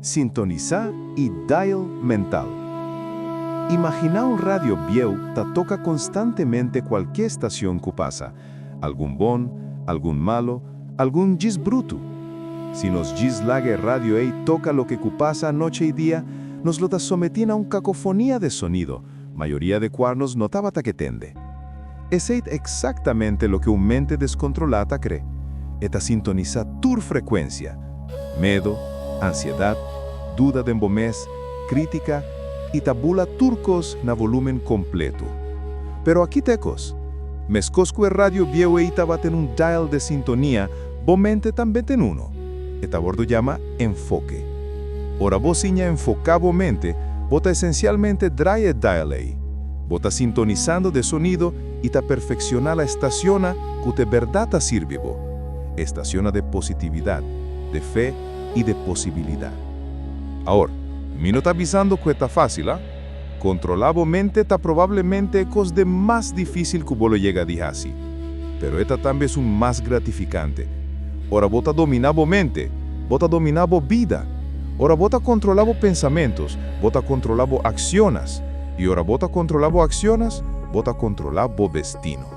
sintonizar y dial mental. Imagina un radio viejo que toca constantemente cualquier estación que pasa, algún bon, algún malo, algún gis bruto. Si nos gis lague radio toca lo que pasa noche y día, nos lo someten a una cacofonía de sonido, mayoría de cuarnos notaba que tende. Es exactamente lo que un mente descontrolada cree. Eta sintoniza tu frecuencia, medo, ansiedad, duda de embomés, crítica y tabula turcos na volumen completo. Pero aquí tecos, mescosque radio viejo estaba en un dial de sintonía, bomente también en uno. Eta bordo llama enfoque. Ora vos siña enfocabo mente, bota esencialmente drae dial aí. Bota sintonizando de sonido y ta perfecciona la estaciona que te verdad ta sirve bo. Estaciona de positividad, de fe y de posibilidad. Ahora, mi no está avisando que está fácil, ¿ah? Controlabo mente está probablemente cos de más difícil que vos lo llega a dejar así. Pero esta también es un más gratificante. Ahora vota dominabo mente, vota dominabo vida. Ahora vota controlabo pensamientos, vota controlabo acciones. Y ahora vota controlabo acciones, vota controlabo destino.